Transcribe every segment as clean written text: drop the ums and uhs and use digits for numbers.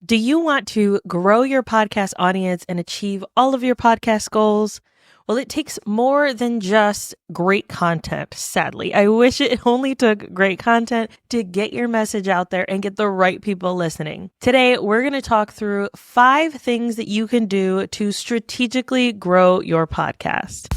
Do you want to grow your podcast audience and achieve all of your podcast goals? Well, it takes more than just great content, sadly. I wish it only took great content to get your message out there and get the right people listening. Today, we're going to talk through 5 things that you can do to strategically grow your podcast.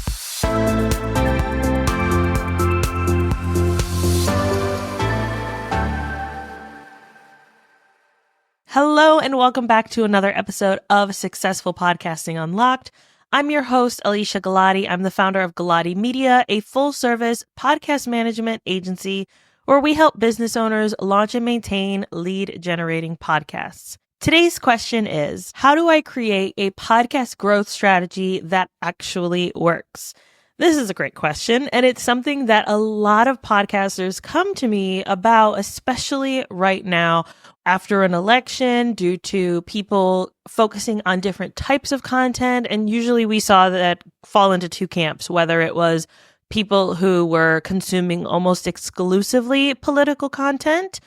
Hello, and welcome back to another episode of Successful Podcasting Unlocked. I'm your host, Alicia Galati. I'm the founder of Galati Media, a full-service podcast management agency where we help business owners launch and maintain lead-generating podcasts. Today's question is, how do I create a podcast growth strategy that actually works? This is a great question, and it's something that a lot of podcasters come to me about, especially right now after an election, due to people focusing on different types of content. And usually we saw that fall into 2 camps, whether it was people who were consuming almost exclusively political content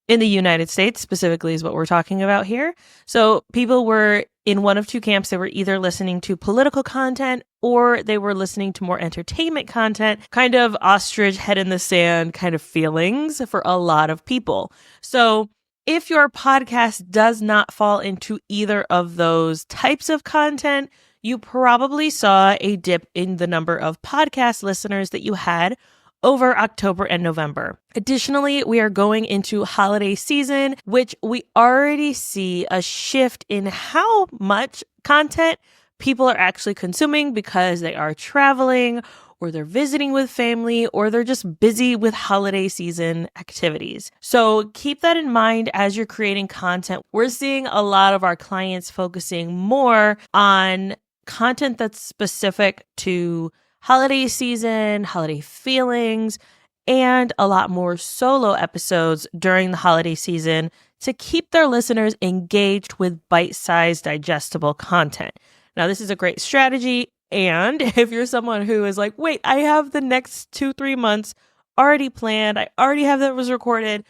in the United States, specifically is what we're talking about here. So people were in one of 2 camps. They were either listening to political content or they were listening to more entertainment content, kind of ostrich head in the sand kind of feelings for a lot of people. So if your podcast does not fall into either of those types of content, you probably saw a dip in the number of podcast listeners that you had over October and November. Additionally, we are going into holiday season, which we already see a shift in how much content people are actually consuming because they are traveling or they're visiting with family or they're just busy with holiday season activities. So keep that in mind as you're creating content. We're seeing a lot of our clients focusing more on content that's specific to holiday season, holiday feelings, and a lot more solo episodes during the holiday season to keep their listeners engaged with bite-sized, digestible content. Now, this is a great strategy. And if you're someone who is like, wait, I have the next 2-3 months already planned, I already have that was recorded,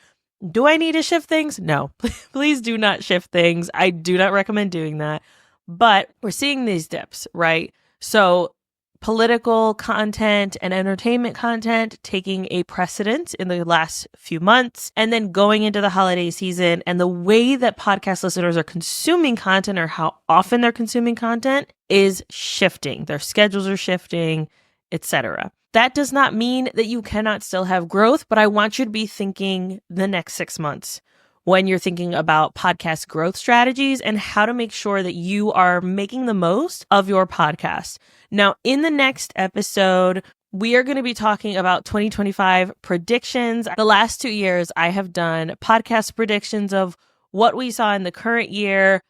do I need to shift things? No, please do not shift things. I do not recommend doing that. But we're seeing these dips, right? So political content and entertainment content taking a precedent in the last few months, and then going into the holiday season, and the way that podcast listeners are consuming content or how often they're consuming content is shifting. Their schedules are shifting, etc. That does not mean that you cannot still have growth, but I want you to be thinking the next 6 months when you're thinking about podcast growth strategies and how to make sure that you are making the most of your podcast. Now, in the next episode, we are going to be talking about 2025 predictions. The last 2 years, I have done podcast predictions of what we saw in the current year.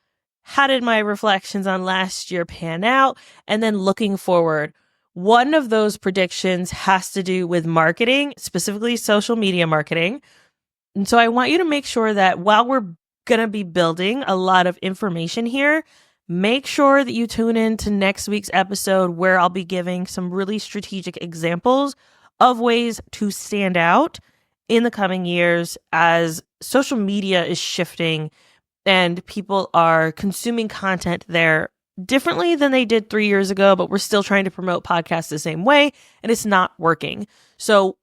How did my reflections on last year pan out? And then looking forward, one of those predictions has to do with marketing, specifically social media marketing. And so I want you to make sure that while we're going to be building a lot of information here, make sure that you tune in to next week's episode where I'll be giving some really strategic examples of ways to stand out in the coming years as social media is shifting and people are consuming content there differently than they did 3 years ago, but we're still trying to promote podcasts the same way and it's not working. So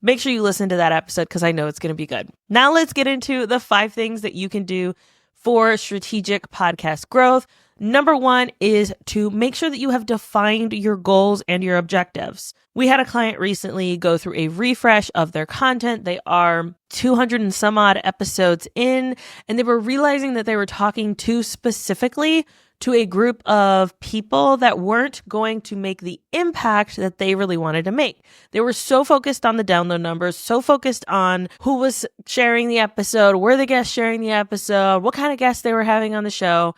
make sure you listen to that episode because I know it's going to be good. Now let's get into the 5 things that you can do for strategic podcast growth. Number 1 is to make sure that you have defined your goals and your objectives. We had a client recently go through a refresh of their content. They are 200 and some odd episodes in, and they were realizing that they were talking too specifically to a group of people that weren't going to make the impact that they really wanted to make. They were so focused on the download numbers, so focused on who was sharing the episode, were the guests sharing the episode, what kind of guests they were having on the show,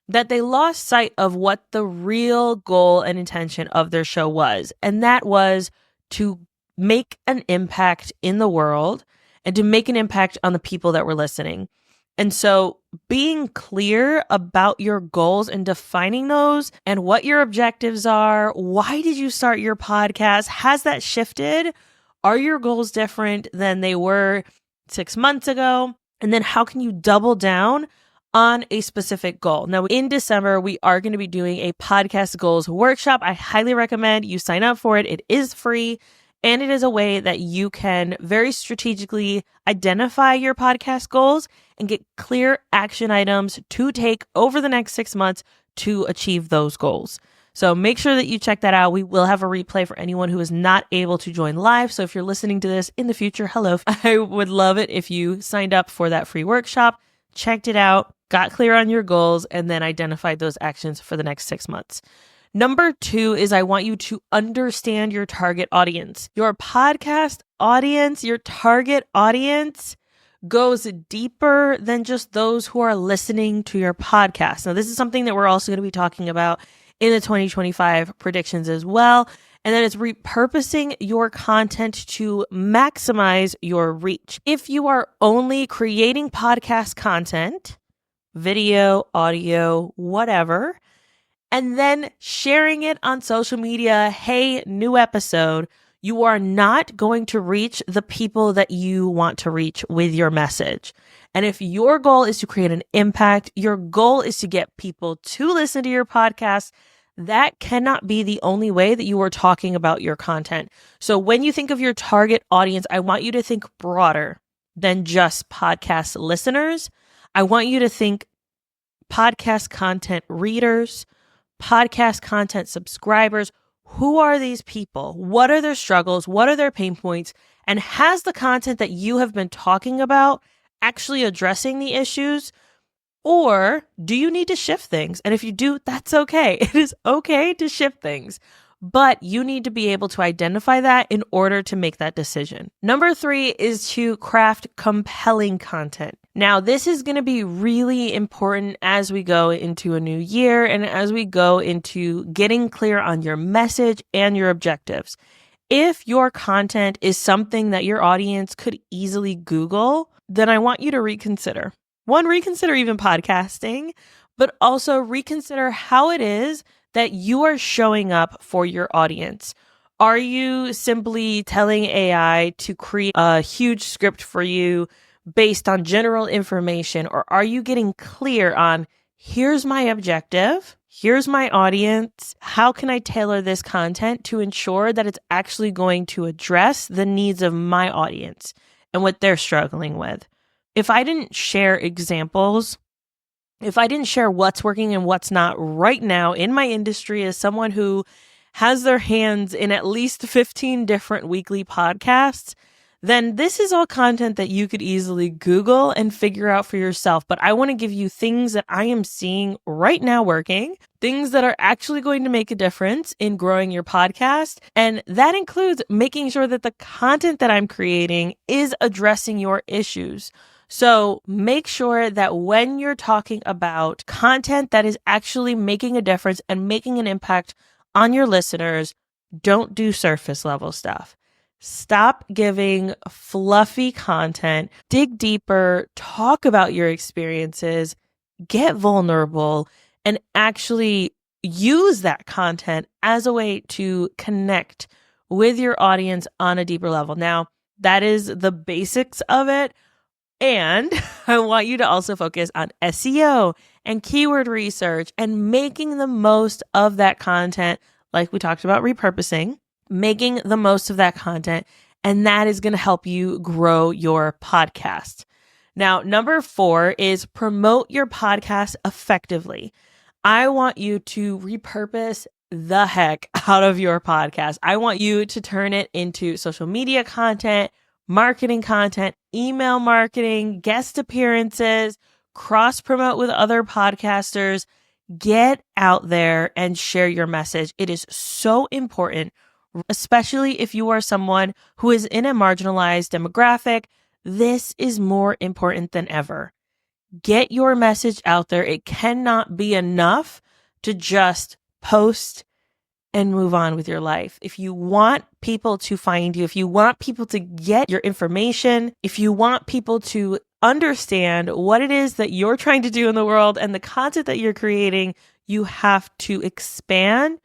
that they lost sight of what the real goal and intention of their show was. And that was to make an impact in the world and to make an impact on the people that were listening. And so being clear about your goals and defining those and what your objectives are, why did you start your podcast? Has that shifted? Are your goals different than they were 6 months ago? And then how can you double down on a specific goal. Now, in December, we are going to be doing a podcast goals workshop. I highly recommend you sign up for it. It is free, and it is a way that you can very strategically identify your podcast goals and get clear action items to take over the next 6 months to achieve those goals. So make sure that you check that out. We will have a replay for anyone who is not able to join live. So if you're listening to this in the future, hello. I would love it if you signed up for that free workshop, checked it out, got clear on your goals, and then identified those actions for the next 6 months. Number 2 is I want you to understand your target audience. Your podcast audience, your target audience goes deeper than just those who are listening to your podcast. Now, this is something that we're also going to be talking about in the 2025 predictions as well. And then it's repurposing your content to maximize your reach. If you are only creating podcast content, video, audio, whatever, and then sharing it on social media, hey, new episode, you are not going to reach the people that you want to reach with your message. And if your goal is to create an impact, your goal is to get people to listen to your podcast, that cannot be the only way that you are talking about your content. So when you think of your target audience, I want you to think broader than just podcast listeners. I want you to think podcast content readers, podcast content subscribers. Who are these people? What are their struggles? What are their pain points? And has the content that you have been talking about actually addressing the issues? Or do you need to shift things? And if you do, that's okay. It is okay to shift things, but you need to be able to identify that in order to make that decision. Number 3 is to craft compelling content. Now, this is going to be really important as we go into a new year and as we go into getting clear on your message and your objectives. If your content is something that your audience could easily Google, then I want you to reconsider. One, reconsider even podcasting, but also reconsider how it is that you are showing up for your audience. Are you simply telling AI to create a huge script for you based on general information, or are you getting clear on, here's my objective, here's my audience, how can I tailor this content to ensure that it's actually going to address the needs of my audience and what they're struggling with? If I didn't share examples, if I didn't share what's working and what's not right now in my industry as someone who has their hands in at least 15 different weekly podcasts, then this is all content that you could easily Google and figure out for yourself. But I want to give you things that I am seeing right now working, things that are actually going to make a difference in growing your podcast. And that includes making sure that the content that I'm creating is addressing your issues. So make sure that when you're talking about content that is actually making a difference and making an impact on your listeners, don't do surface level stuff. Stop giving fluffy content, dig deeper, talk about your experiences, get vulnerable, and actually use that content as a way to connect with your audience on a deeper level. Now, that is the basics of it. And I want you to also focus on SEO and keyword research and making the most of that content, like we talked about repurposing, making the most of that content. And that is going to help you grow your podcast. Now, number 4 is promote your podcast effectively. I want you to repurpose the heck out of your podcast. I want you to turn it into social media content, marketing content, email marketing, guest appearances, cross promote with other podcasters. Get out there and share your message. It is so important, especially if you are someone who is in a marginalized demographic. This is more important than ever. Get your message out there. It cannot be enough to just post and move on with your life. If you want people to find you, if you want people to get your information, if you want people to understand what it is that you're trying to do in the world and the content that you're creating, you have to expand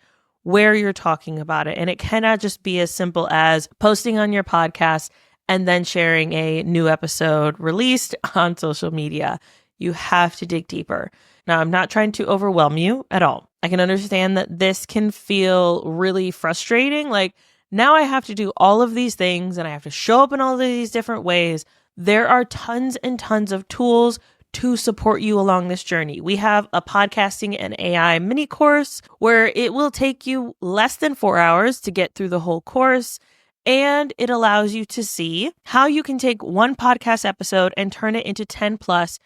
where you're talking about it. And it cannot just be as simple as posting on your podcast and then sharing a new episode released on social media. you have to dig deeper. Now, I'm not trying to overwhelm you at all. I can understand that this can feel really frustrating. Like, now I have to do all of these things and I have to show up in all of these different ways. There are tons and tons of tools to support you along this journey. We have a podcasting and AI mini course where it will take you less than 4 hours to get through the whole course. And it allows you to see how you can take one podcast episode and turn it into 10 plus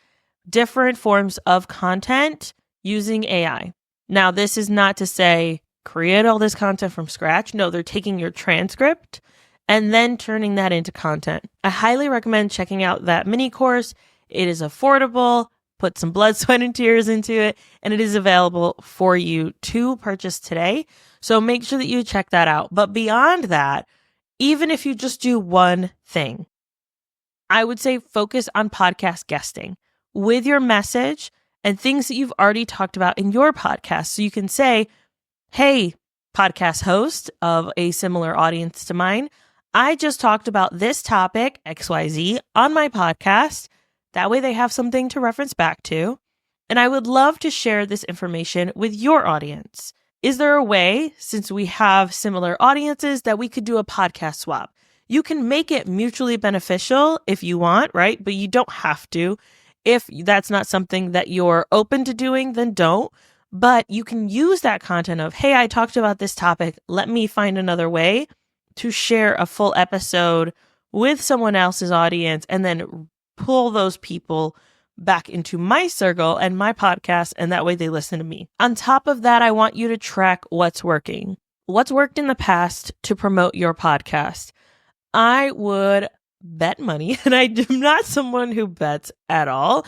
different forms of content using AI. Now, this is not to say create all this content from scratch. No, they're taking your transcript and then turning that into content. I highly recommend checking out that mini course. It is affordable, put some blood, sweat, and tears into it, and it is available for you to purchase today. So make sure that you check that out. But beyond that, even if you just do one thing, I would say focus on podcast guesting with your message and things that you've already talked about in your podcast. So you can say, hey, podcast host of a similar audience to mine, I just talked about this topic, XYZ, on my podcast. That way they have something to reference back to. And I would love to share this information with your audience. Is there a way, since we have similar audiences, that we could do a podcast swap? You can make it mutually beneficial if you want, right? But you don't have to. If that's not something that you're open to doing, then don't. But you can use that content of, hey, I talked about this topic. Let me find another way to share a full episode with someone else's audience and then pull those people back into my circle and my podcast, and that way they listen to me. On top of that, I want you to track what's working. What's worked in the past to promote your podcast? I would bet money, and I am not someone who bets at all,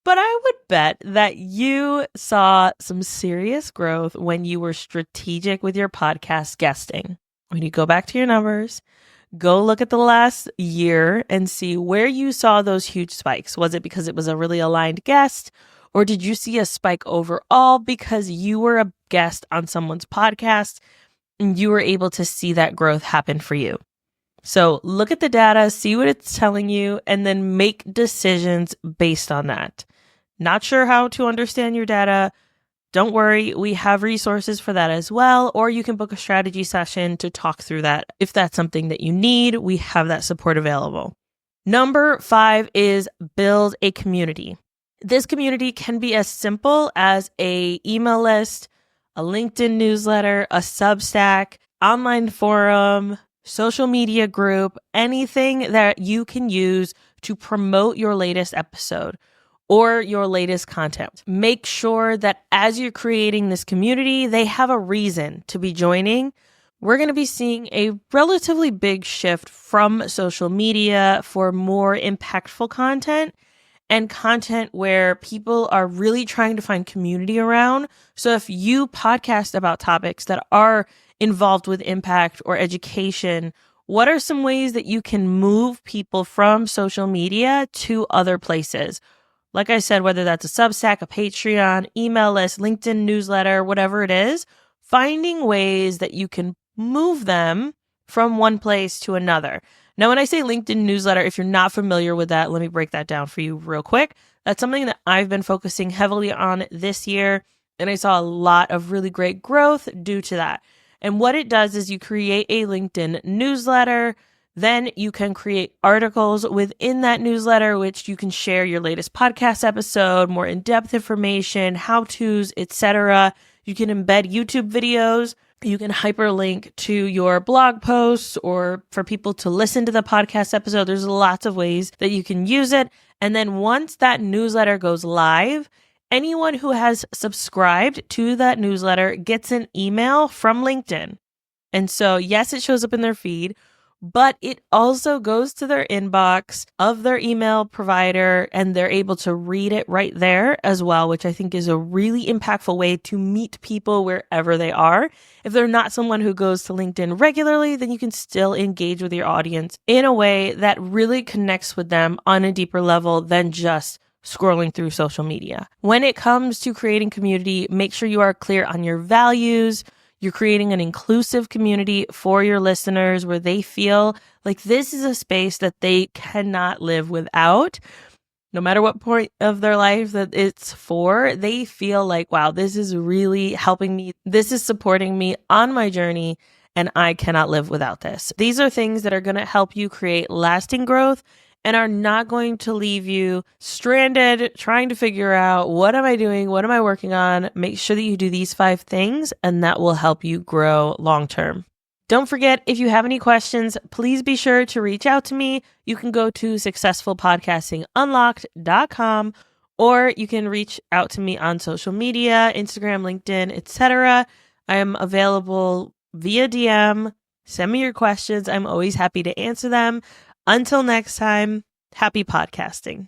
but I would bet that you saw some serious growth when you were strategic with your podcast guesting. When you go back to your numbers, go look at the last year and see where you saw those huge spikes. Was it because it was a really aligned guest? Or did you see a spike overall because you were a guest on someone's podcast and you were able to see that growth happen for you? So look at the data, see what it's telling you, and then make decisions based on that. Not sure how to understand your data? Don't worry, we have resources for that as well, or you can book a strategy session to talk through that. If that's something that you need, we have that support available. Number 5 is build a community. This community can be as simple as an email list, a LinkedIn newsletter, a Substack, online forum, social media group, anything that you can use to promote your latest episode or your latest content. Make sure that as you're creating this community, they have a reason to be joining. We're going to be seeing a relatively big shift from social media for more impactful content and content where people are really trying to find community around. So if you podcast about topics that are involved with impact or education, what are some ways that you can move people from social media to other places? Like I said, whether that's a Substack, a Patreon, email list, LinkedIn newsletter, whatever it is, finding ways that you can move them from one place to another. Now, when I say LinkedIn newsletter, if you're not familiar with that, let me break that down for you real quick. That's something that I've been focusing heavily on this year, and I saw a lot of really great growth due to that. And what it does is you create a LinkedIn newsletter. Then you can create articles within that newsletter, which you can share your latest podcast episode, more in-depth information, how-tos, etc. You can embed YouTube videos. You can hyperlink to your blog posts or for people to listen to the podcast episode. There's lots of ways that you can use it. And then once that newsletter goes live, anyone who has subscribed to that newsletter gets an email from LinkedIn. And so, yes, it shows up in their feed, but it also goes to their inbox of their email provider and they're able to read it right there as well, which I think is a really impactful way to meet people wherever they are. If they're not someone who goes to LinkedIn regularly, then you can still engage with your audience in a way that really connects with them on a deeper level than just scrolling through social media. When it comes to creating community, make sure you are clear on your values. You're creating an inclusive community for your listeners where they feel like this is a space that they cannot live without. no matter what point of their life that it's for, they feel like, wow, this is really helping me. This is supporting me on my journey, and I cannot live without this. These are things that are going to help you create lasting growth and are not going to leave you stranded trying to figure out, what am I doing? What am I working on? Make sure that you do these 5 things, and that will help you grow long term. Don't forget, if you have any questions, please be sure to reach out to me. You can go to successfulpodcastingunlocked.com, or you can reach out to me on social media, Instagram, LinkedIn, etc. I am available via DM. Send me your questions. I'm always happy to answer them. Until next time, happy podcasting.